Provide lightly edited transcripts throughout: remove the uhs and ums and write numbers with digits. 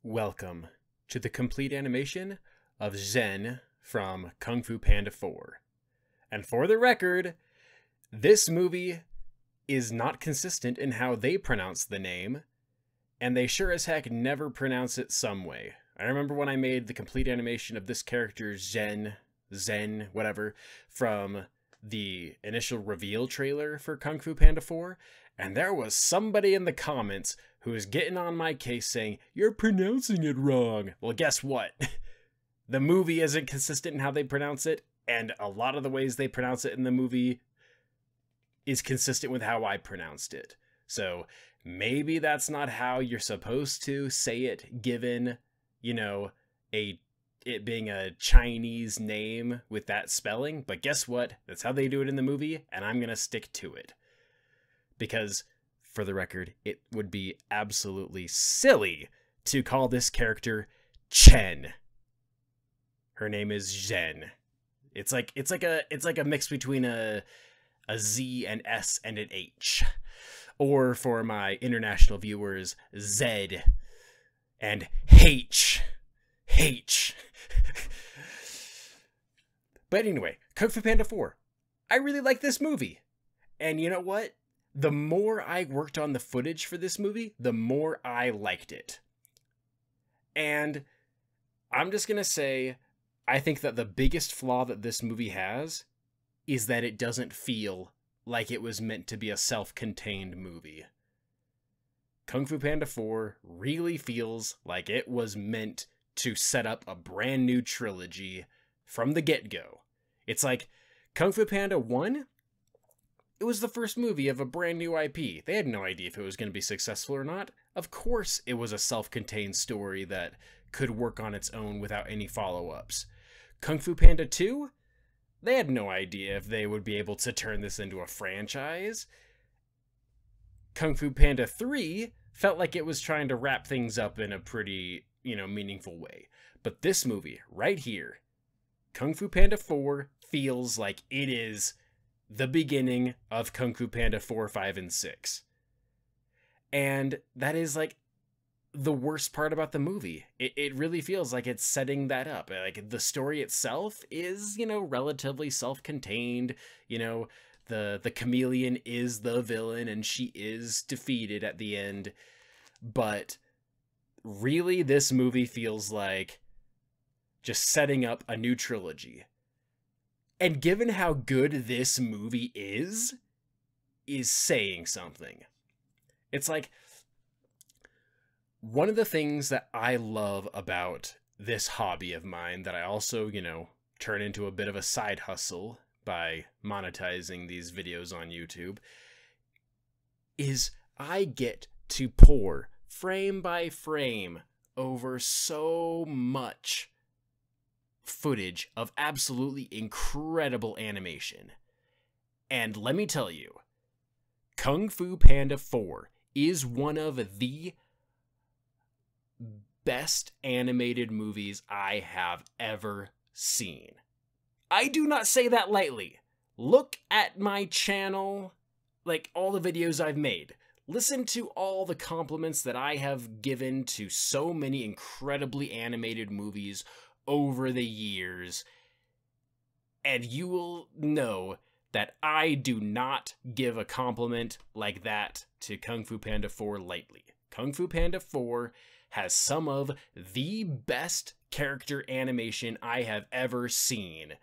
Welcome to the complete animation of Zhen from Kung Fu Panda 4. And for the record, this movie is not consistent in how they pronounce the name, and they sure as heck never pronounce it some way. I remember when I made the complete animation of this character Zhen, whatever, from the initial reveal trailer for Kung Fu Panda 4, and there was somebody in the comments who was getting on my case saying, "You're pronouncing it wrong." Well, guess what? The movie isn't consistent in how they pronounce it, and a lot of the ways they pronounce it in the movie is consistent with how I pronounced it. So maybe that's not how you're supposed to say it, given, it being a Chinese name with that spelling. But guess what? That's how they do it in the movie, and I'm gonna stick to it. Because, for the record, it would be absolutely silly to call this character Chen. Her name is Zhen. It's like a mix between a Z and S and an H. Or for my international viewers, Z and H. But anyway, Kung Fu Panda 4. I really like this movie. And you know what? The more I worked on the footage for this movie, the more I liked it. And I'm just going to say, I think that the biggest flaw that this movie has is that it doesn't feel like it was meant to be a self-contained movie. Kung Fu Panda 4 really feels like it was meant to set up a brand new trilogy from the get-go. It's like Kung Fu Panda 1, it was the first movie of a brand new IP. They had no idea if it was going to be successful or not. Of course it was a self-contained story that could work on its own without any follow-ups. Kung Fu Panda 2, they had no idea if they would be able to turn this into a franchise. Kung Fu Panda 3 felt like it was trying to wrap things up in a pretty, meaningful way. But this movie, right here, Kung Fu Panda 4, feels like it is the beginning of Kung Fu Panda 4, 5, and 6. And that is, the worst part about the movie. It really feels like it's setting that up. Like, the story itself is, relatively self-contained. The chameleon is the villain, and she is defeated at the end. But really, this movie feels like just setting up a new trilogy. And given how good this movie is saying something. It's like, one of the things that I love about this hobby of mine that I also, turn into a bit of a side hustle by monetizing these videos on YouTube, is I get to pour frame by frame over so much footage of absolutely incredible animation. And let me tell you, Kung Fu Panda 4 is one of the best animated movies I have ever seen. I do not say that lightly. Look at my channel, all the videos I've made. Listen to all the compliments that I have given to so many incredibly animated movies over the years, and you will know that I do not give a compliment like that to Kung Fu Panda 4 lightly. Kung Fu Panda 4 has some of the best character animation I have ever seen.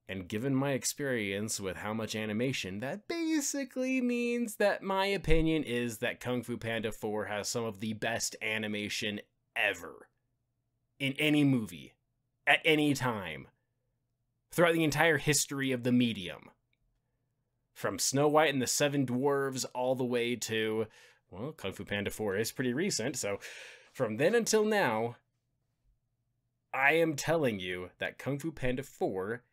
And given my experience with how much animation, that basically means that my opinion is that Kung Fu Panda 4 has some of the best animation ever. In any movie. At any time. Throughout the entire history of the medium. From Snow White and the Seven Dwarves all the way to, well, Kung Fu Panda 4 is pretty recent, so from then until now, I am telling you that Kung Fu Panda 4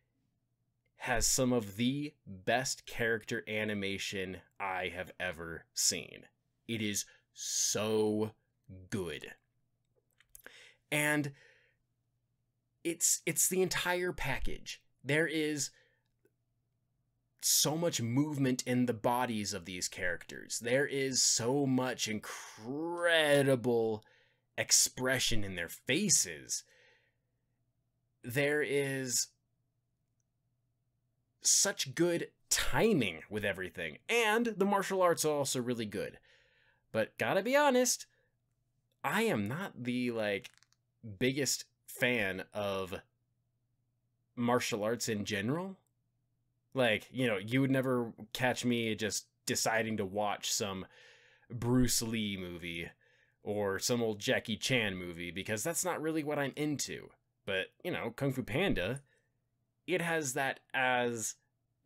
has some of the best character animation I have ever seen. It is so good. And it's the entire package. There is so much movement in the bodies of these characters. There is so much incredible expression in their faces. There is such good timing with everything, and the martial arts are also really good. But gotta be honest, I am not the like biggest fan of martial arts in general. Like, you know, you would never catch me just deciding to watch some Bruce Lee movie or some old Jackie Chan movie, because that's not really what I'm into. But, you know, Kung Fu Panda, it has that as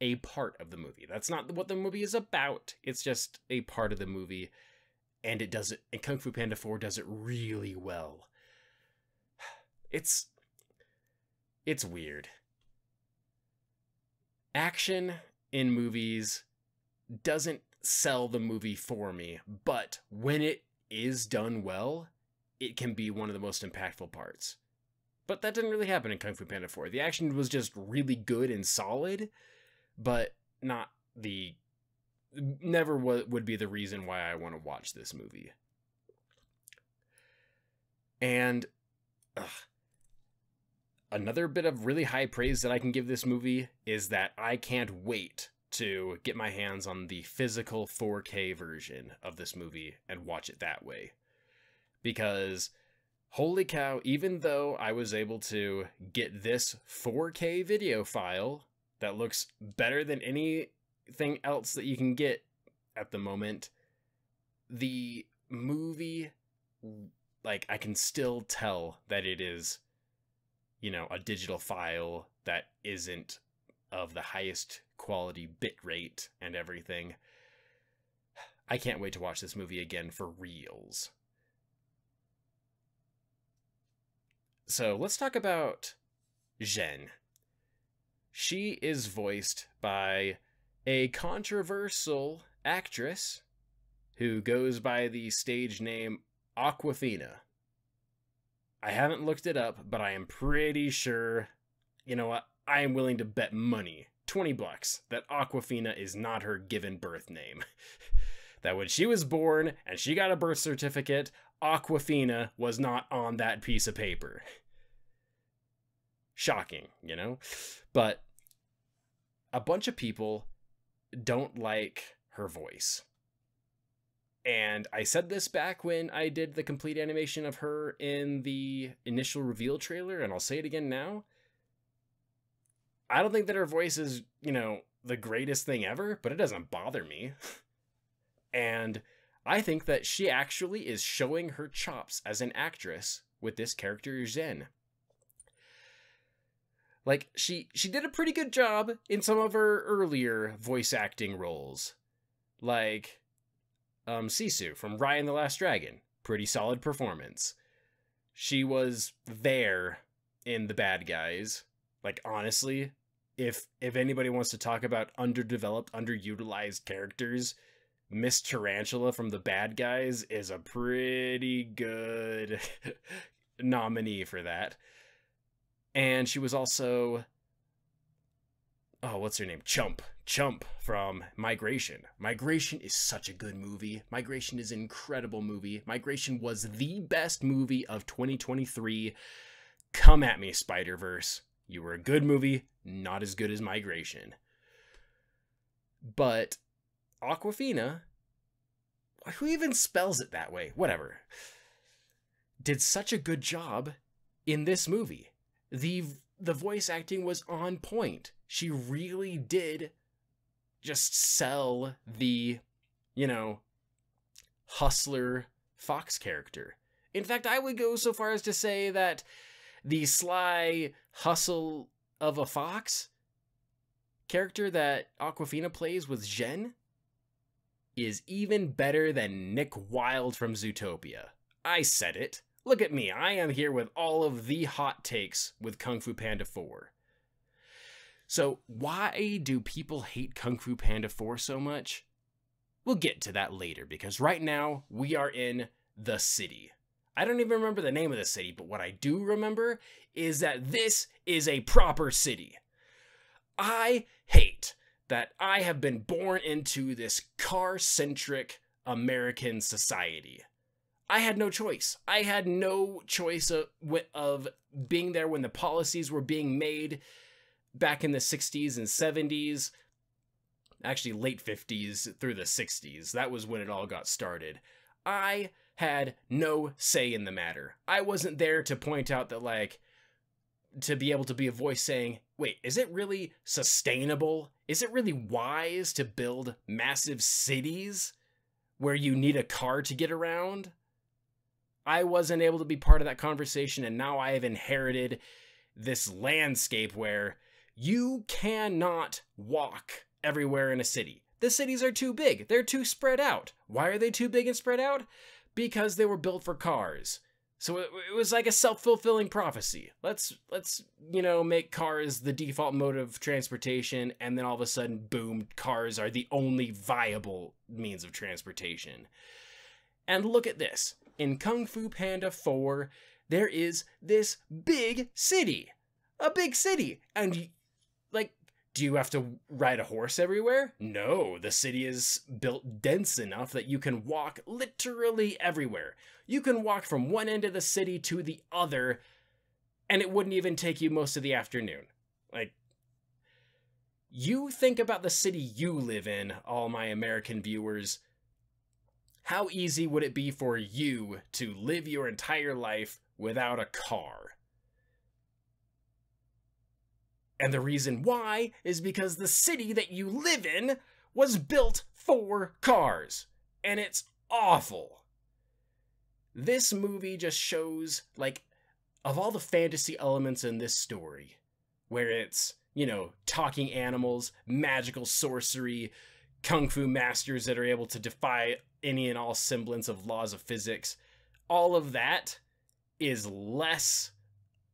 a part of the movie. That's not what the movie is about. It's just a part of the movie, and it does it. And Kung Fu Panda 4 does it really well. It's weird. Action in movies doesn't sell the movie for me, but when it is done well, it can be one of the most impactful parts. But that didn't really happen in Kung Fu Panda 4. The action was just really good and solid, but not the... never would be the reason why I want to watch this movie. And another bit of really high praise that I can give this movie is that I can't wait to get my hands on the physical 4K version of this movie and watch it that way. Because, holy cow, even though I was able to get this 4K video file that looks better than anything else that you can get at the moment, the movie, like, I can still tell that it is, you know, a digital file that isn't of the highest quality bit rate and everything. I can't wait to watch this movie again for reals. So let's talk about Zhen. She is voiced by a controversial actress who goes by the stage name Awkwafina. I haven't looked it up, but I am pretty sure, you know what, I am willing to bet money, $20, that Awkwafina is not her given birth name. That when she was born and she got a birth certificate, Awkwafina was not on that piece of paper. Shocking, you know? But a bunch of people don't like her voice. And I said this back when I did the complete animation of her in the initial reveal trailer, and I'll say it again now. I don't think that her voice is, you know, the greatest thing ever, but it doesn't bother me. And I think that she actually is showing her chops as an actress with this character, Zhen. Like, she did a pretty good job in some of her earlier voice acting roles. Like, Sisu from Raya and the Last Dragon. Pretty solid performance. She was there in The Bad Guys. Like, honestly, if anybody wants to talk about underdeveloped, underutilized characters, Miss Tarantula from The Bad Guys is a pretty good nominee for that. And she was also, oh, what's her name? Chump from Migration. Migration is such a good movie. Migration is an incredible movie. Migration was the best movie of 2023. Come at me, Spider-Verse. You were a good movie, not as good as Migration. But Awkwafina, who even spells it that way? Whatever. Did such a good job in this movie. The voice acting was on point. She really did just sell the, you know, hustler Fox character. In fact, I would go so far as to say that the sly hustle of a fox character that Awkwafina plays with Zhen is even better than Nick Wilde from Zootopia. I said it. Look at me. I am here with all of the hot takes with Kung Fu Panda 4. So why do people hate Kung Fu Panda 4 so much? We'll get to that later, because right now we are in the city. I don't even remember the name of the city, but what I do remember is that this is a proper city. I hate that I have been born into this car-centric American society. I had no choice. I had no choice of being there when the policies were being made back in the 60s and 70s. Actually, late 50s through the 60s. That was when it all got started. I had no say in the matter. I wasn't there to point out that, like, to be able to be a voice saying, wait, is it really sustainable? Is it really wise to build massive cities where you need a car to get around? I wasn't able to be part of that conversation, and now I have inherited this landscape where you cannot walk everywhere in a city. The cities are too big. They're too spread out. Why are they too big and spread out? Because they were built for cars. So it was like a self-fulfilling prophecy. Let's make cars the default mode of transportation, and then all of a sudden, boom, cars are the only viable means of transportation. And look at this. In Kung Fu Panda 4, there is this big city. A big city. And, like, do you have to ride a horse everywhere? No, the city is built dense enough that you can walk literally everywhere. You can walk from one end of the city to the other, and it wouldn't even take you most of the afternoon. Like, you think about the city you live in, all my American viewers. How easy would it be for you to live your entire life without a car? And the reason why is because the city that you live in was built for cars. And it's awful. This movie just shows, like, of all the fantasy elements in this story, where it's, talking animals, magical sorcery, kung fu masters that are able to defy any and all semblance of laws of physics, all of that is less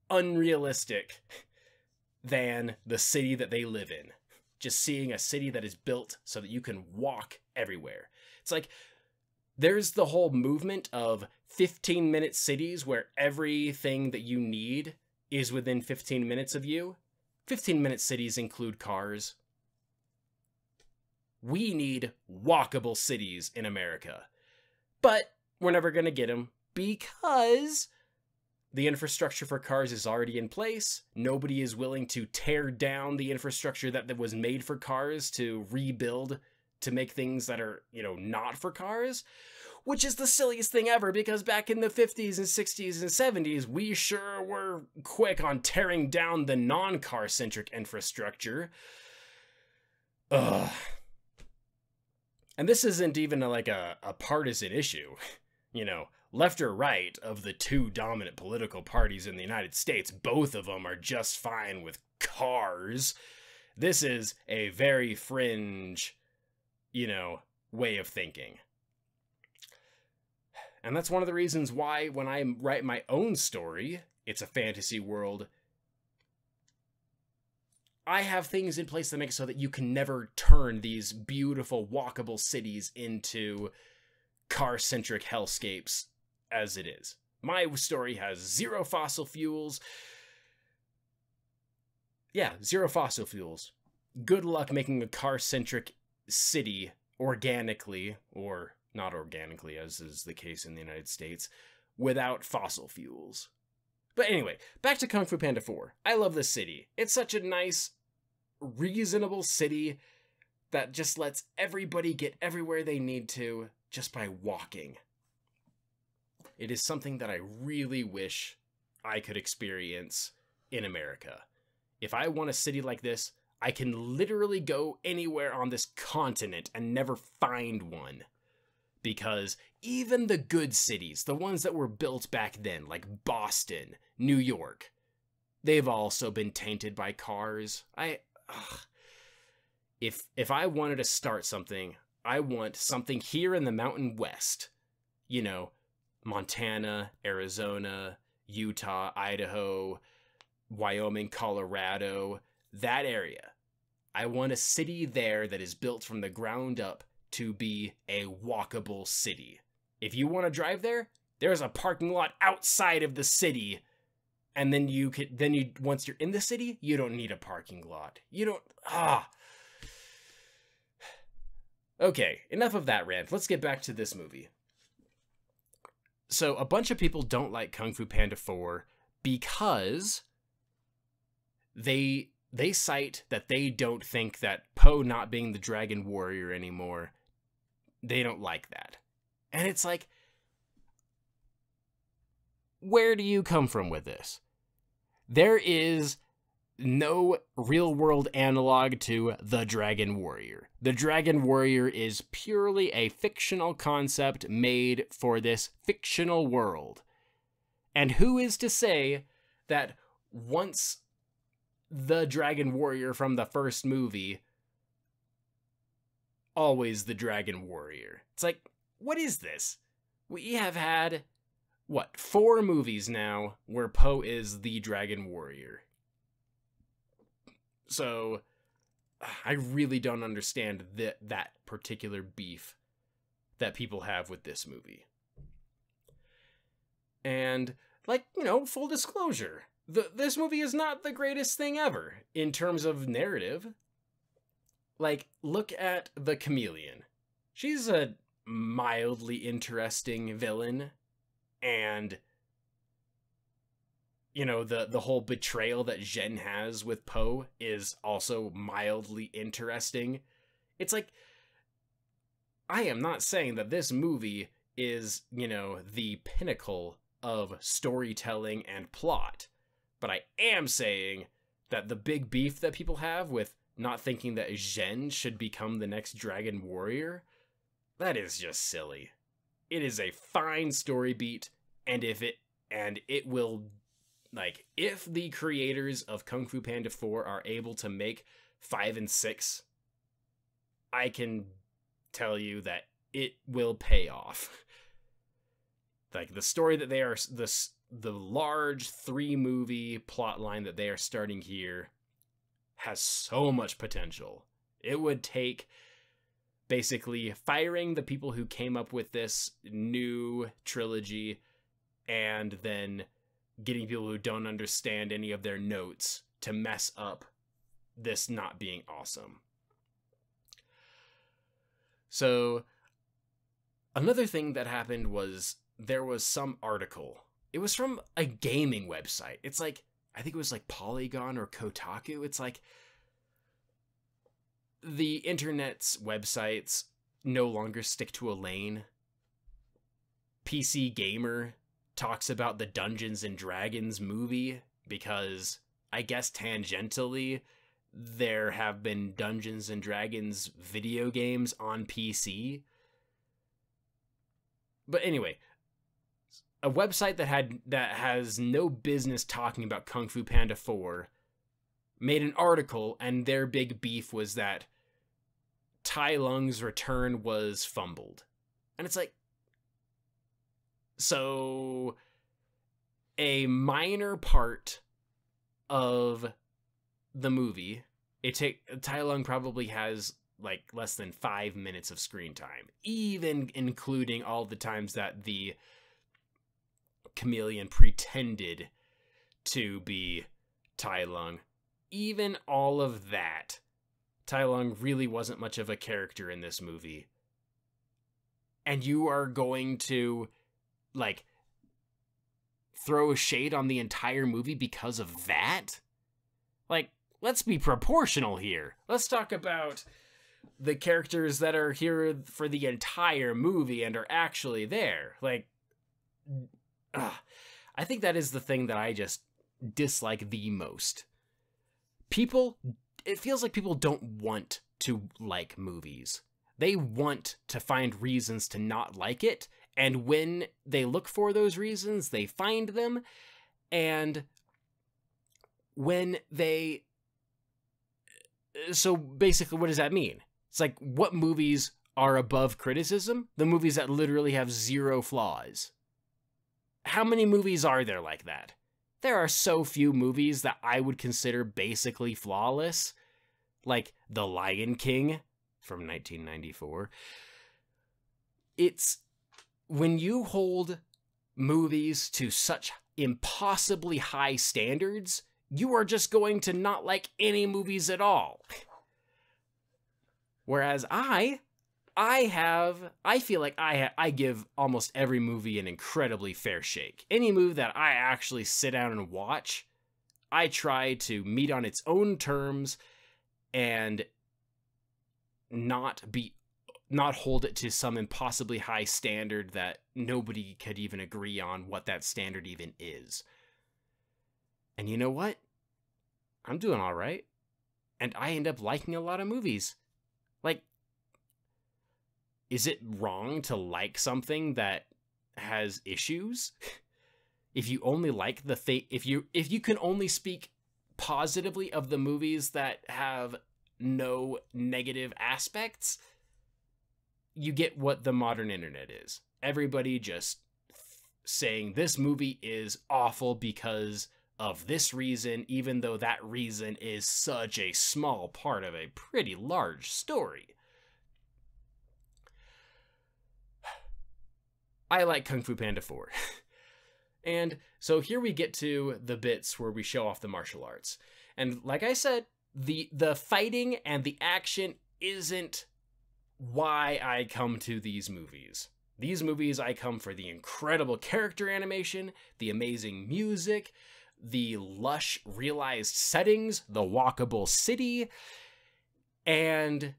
unrealistic than the city that they live in. Just seeing a city that is built so that you can walk everywhere. It's like, there's the whole movement of 15-minute cities where everything that you need is within 15 minutes of you. 15-minute cities include cars. We need walkable cities in America. But we're never going to get them because the infrastructure for cars is already in place. Nobody is willing to tear down the infrastructure that was made for cars to rebuild to make things that are, not for cars. Which is the silliest thing ever, because back in the 50s and 60s and 70s, we sure were quick on tearing down the non-car-centric infrastructure. Ugh. And this isn't even a partisan issue. Left or right of the two dominant political parties in the United States, both of them are just fine with cars. This is a very fringe, way of thinking. And that's one of the reasons why when I write my own story, it's a fantasy world, I have things in place that make it so that you can never turn these beautiful walkable cities into car-centric hellscapes as it is. My story has zero fossil fuels. Yeah, zero fossil fuels. Good luck making a car-centric city organically, or not organically, as is the case in the United States, without fossil fuels. But anyway, back to Kung Fu Panda 4. I love this city. It's such a nice, reasonable city that just lets everybody get everywhere they need to just by walking. It is something that I really wish I could experience in America. If I want a city like this, I can literally go anywhere on this continent and never find one. Because even the good cities, the ones that were built back then, like Boston, New York, they've also been tainted by cars. If I wanted to start something, I want something here in the Mountain West. Montana, Arizona, Utah, Idaho, Wyoming, Colorado, that area. I want a city there that is built from the ground up to be a walkable city. If you want to drive there, there's a parking lot outside of the city, and then once you're in the city, you don't need a parking lot. Okay, enough of that rant. Let's get back to this movie. So a bunch of people don't like Kung Fu Panda 4 because they cite that they don't think that Po not being the Dragon Warrior anymore, they don't like that. And it's like, where do you come from with this? There is no real-world analog to the Dragon Warrior. The Dragon Warrior is purely a fictional concept made for this fictional world. And who is to say that once the Dragon Warrior from the first movie, always the Dragon Warrior? It's like, what is this? We have had, what, 4 movies now where Po is the Dragon Warrior. So, I really don't understand that particular beef that people have with this movie. And, like, you know, full disclosure, this movie is not the greatest thing ever in terms of narrative. Like, look at the Chameleon. She's a mildly interesting villain, and, you know, the whole betrayal that Zhen has with Po is also mildly interesting. It's like, I am not saying that this movie is, you know, the pinnacle of storytelling and plot, but I am saying that the big beef that people have with not thinking that Zhen should become the next Dragon Warrior, that is just silly. It is a fine story beat, and it will, like, if the creators of Kung Fu Panda 4 are able to make 5 and 6, I can tell you that it will pay off. Like, the story that they are, the large 3-movie plot line that they are starting here has so much potential. It would take basically firing the people who came up with this new trilogy and then getting people who don't understand any of their notes to mess up this not being awesome. So another thing that happened was there was some article. It was from a gaming website. It's like, I think it was like Polygon or Kotaku. It's like the internet's websites no longer stick to a lane. PC Gamer talks about the Dungeons and Dragons movie because I guess tangentially there have been Dungeons and Dragons video games on PC. But anyway, a website that has no business talking about Kung Fu Panda 4 made an article, and their big beef was that Tai Lung's return was fumbled. And it's like, so a minor part of the movie, Tai Lung probably has like less than 5 minutes of screen time, even including all the times that the Chameleon pretended to be Tai Lung. Even all of that, Tai Lung really wasn't much of a character in this movie. And you are going to, like, throw shade on the entire movie because of that? Like, let's be proportional here. Let's talk about the characters that are here for the entire movie and are actually there. Like, I think that is the thing that I just dislike the most. It feels like people don't want to like movies. They want to find reasons to not like it, and when they look for those reasons, they find them, and so basically, what does that mean? It's like, what movies are above criticism? The movies that literally have 0 flaws. How many movies are there like that? There are so few movies that I would consider basically flawless, like The Lion King from 1994. It's when you hold movies to such impossibly high standards, you are just going to not like any movies at all. Whereas I I feel like I give almost every movie an incredibly fair shake. Any movie that I actually sit down and watch, I try to meet on its own terms and not hold it to some impossibly high standard that nobody could even agree on what that standard even is. And you know what? I'm doing all right. And I end up liking a lot of movies. Like, is it wrong to like something that has issues? If you only like the thing, if you can only speak positively of the movies that have no negative aspects, you get what the modern internet is. Everybody just saying this movie is awful because of this reason, even though that reason is such a small part of a pretty large story. I like Kung Fu Panda 4. And so here we get to the bits where we show off the martial arts. And like I said, the fighting and the action isn't why I come to these movies. These movies, I come for the incredible character animation, the amazing music, the lush realized settings, the walkable city, and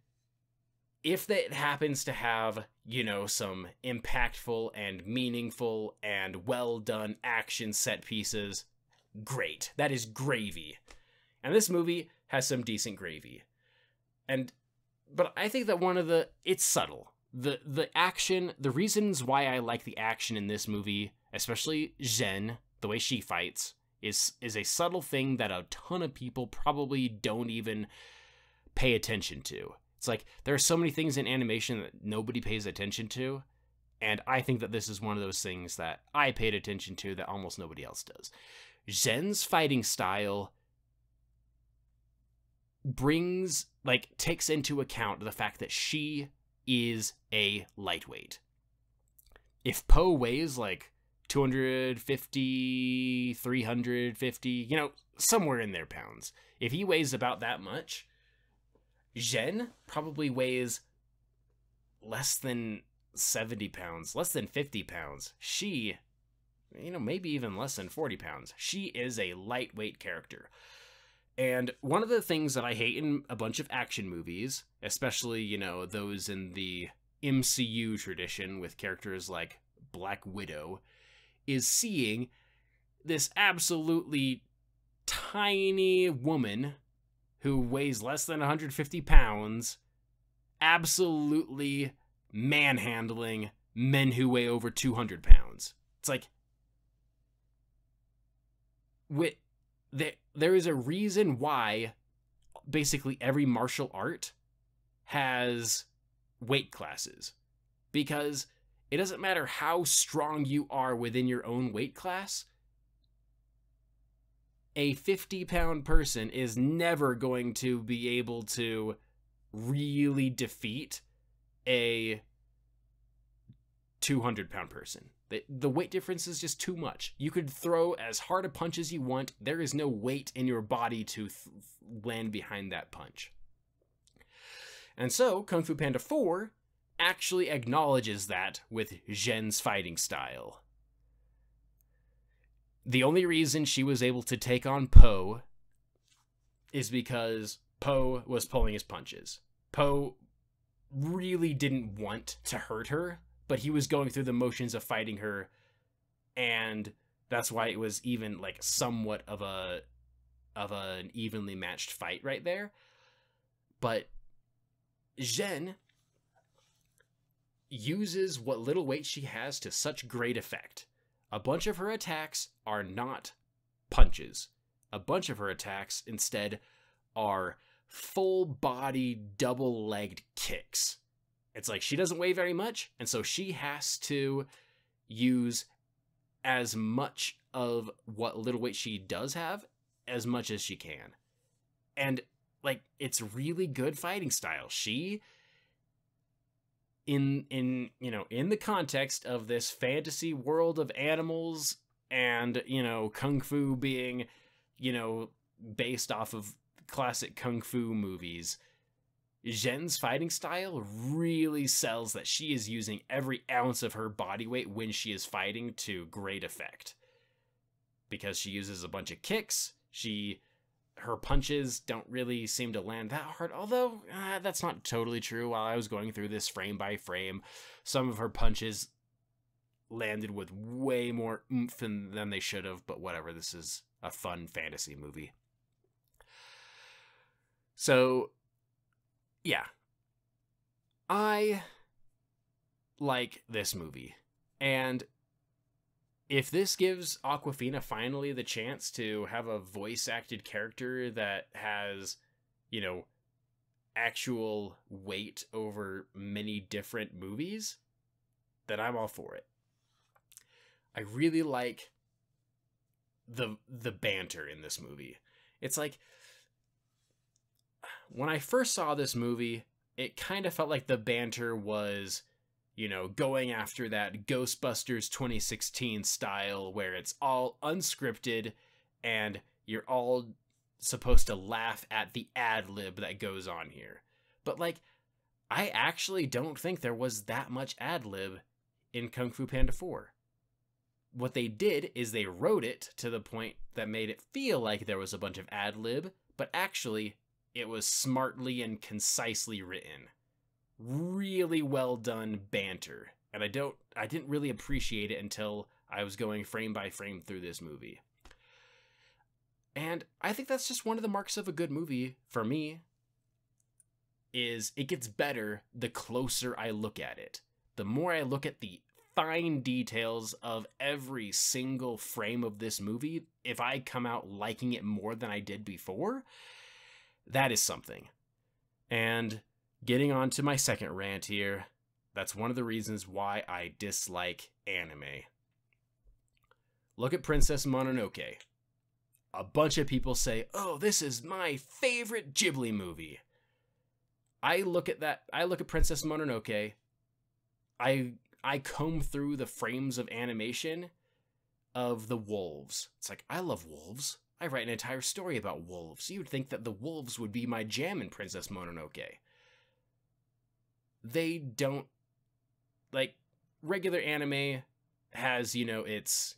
if it happens to have, you know, some impactful and meaningful and well done action set pieces, great. That is gravy. And this movie has some decent gravy. But I think that it's subtle. The action, the reasons why I like the action in this movie, especially Zhen, the way she fights, is a subtle thing that a ton of people probably don't even pay attention to. It's like, there are so many things in animation that nobody pays attention to, and I think that this is one of those things that I paid attention to that almost nobody else does. Zhen's fighting style takes into account the fact that she is a lightweight. If Po weighs like 250, 350, you know, somewhere in there pounds. If he weighs about that much, Zhen probably weighs less than 70 pounds, less than 50 pounds. She, you know, maybe even less than 40 pounds. She is a lightweight character. And one of the things that I hate in a bunch of action movies, especially, you know, those in the MCU tradition with characters like Black Widow, is seeing this absolutely tiny woman who weighs less than 150 pounds absolutely manhandling men who weigh over 200 pounds. It's like, there is a reason why basically every martial art has weight classes. Because it doesn't matter how strong you are within your own weight class, a 50-pound person is never going to be able to really defeat a 200-pound person. The weight difference is just too much. You could throw as hard a punch as you want. There is no weight in your body to land behind that punch. And so, Kung Fu Panda 4 actually acknowledges that with Zhen's fighting style. The only reason she was able to take on Po is because Po was pulling his punches. Po really didn't want to hurt her, but he was going through the motions of fighting her, and that's why it was even like somewhat of an evenly matched fight right there. But Zhen uses what little weight she has to such great effect. A bunch of her attacks are not punches. A bunch of her attacks, instead, are full-body, double-legged kicks. It's like she doesn't weigh very much, and so she has to use as much of what little weight she does have, as much as she can. And, like, it's really good fighting style. She, in the context of this fantasy world of animals and, you know, kung fu being, you know, based off of classic kung fu movies, Zhen's fighting style really sells that she is using every ounce of her body weight when she is fighting to great effect. Because she uses a bunch of kicks, her punches don't really seem to land that hard, although that's not totally true. While I was going through this frame by frame, some of her punches landed with way more oomph than they should have, but whatever, this is a fun fantasy movie. So, yeah. I like this movie, and if this gives Awkwafina finally the chance to have a voice-acted character that has, actual weight over many different movies, then I'm all for it. I really like the banter in this movie. It's like, when I first saw this movie, it kind of felt like the banter was, going after that Ghostbusters 2016 style where it's all unscripted and you're all supposed to laugh at the ad-lib that goes on here. But, I actually don't think there was that much ad-lib in Kung Fu Panda 4. What they did is they wrote it to the point that made it feel like there was a bunch of ad-lib, but actually it was smartly and concisely written. Really well done banter, and I didn't really appreciate it until I was going frame by frame through this movie. And I think that's just one of the marks of a good movie for me, is it gets better the closer I look at it. The more I look at the fine details of every single frame of this movie, if I come out liking it more than I did before, that is something. And getting on to my second rant here, that's one of the reasons why I dislike anime. Look at Princess Mononoke. A bunch of people say, oh, this is my favorite Ghibli movie. I look at Princess Mononoke, I comb through the frames of animation of the wolves. It's like, I love wolves. I write an entire story about wolves. You would think that the wolves would be my jam in Princess Mononoke. They don't, regular anime has, its,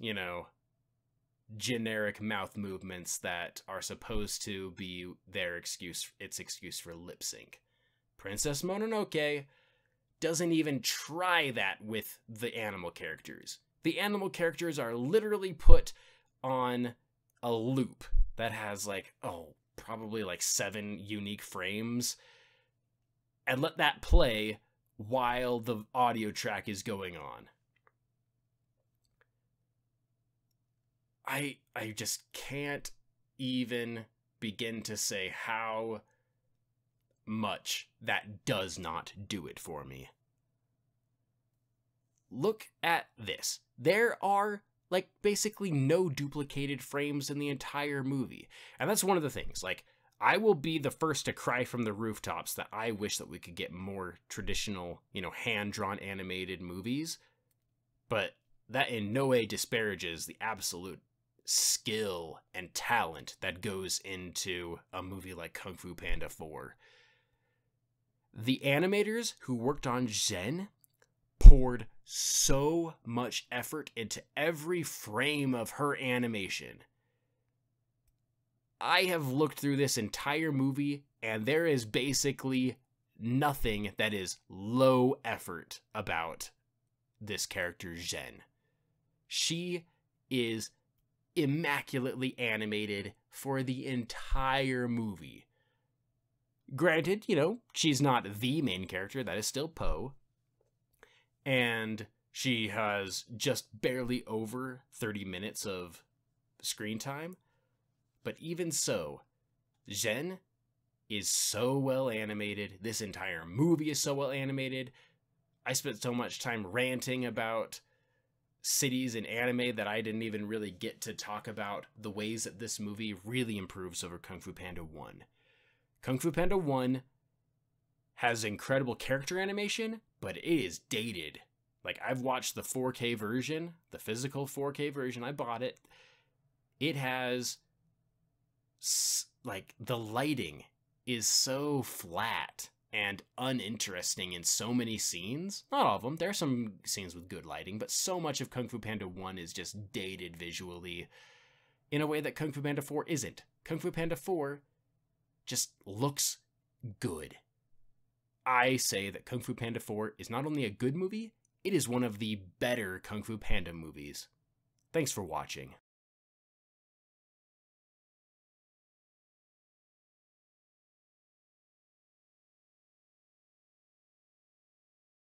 generic mouth movements that are supposed to be its excuse for lip sync. Princess Mononoke doesn't even try that with the animal characters. The animal characters are literally put on a loop that has probably 7 unique frames, and let that play while the audio track is going on. I just can't even begin to say how much that does not do it for me. Look at this. There are basically no duplicated frames in the entire movie. And that's one of the things. I will be the first to cry from the rooftops that I wish that we could get more traditional, hand-drawn animated movies. But that in no way disparages the absolute skill and talent that goes into a movie like Kung Fu Panda 4. The animators who worked on Zhen poured so much effort into every frame of her animation. I have looked through this entire movie, and there is basically nothing that is low effort about this character, Zhen. She is immaculately animated for the entire movie. Granted, she's not the main character, that is still Po. And she has just barely over 30 minutes of screen time. But even so, Zhen is so well animated. This entire movie is so well animated. I spent so much time ranting about cities in anime that I didn't even really get to talk about the ways that this movie really improves over Kung Fu Panda 1. Kung Fu Panda 1 has incredible character animation, but it is dated. I've watched the 4K version, the physical 4K version. I bought it. It has, the lighting is so flat and uninteresting in so many scenes. Not all of them. There are some scenes with good lighting, but so much of Kung Fu Panda 1 is just dated visually in a way that Kung Fu Panda 4 isn't. Kung Fu Panda 4 just looks good. I say that Kung Fu Panda 4 is not only a good movie, it is one of the better Kung Fu Panda movies. Thanks for watching.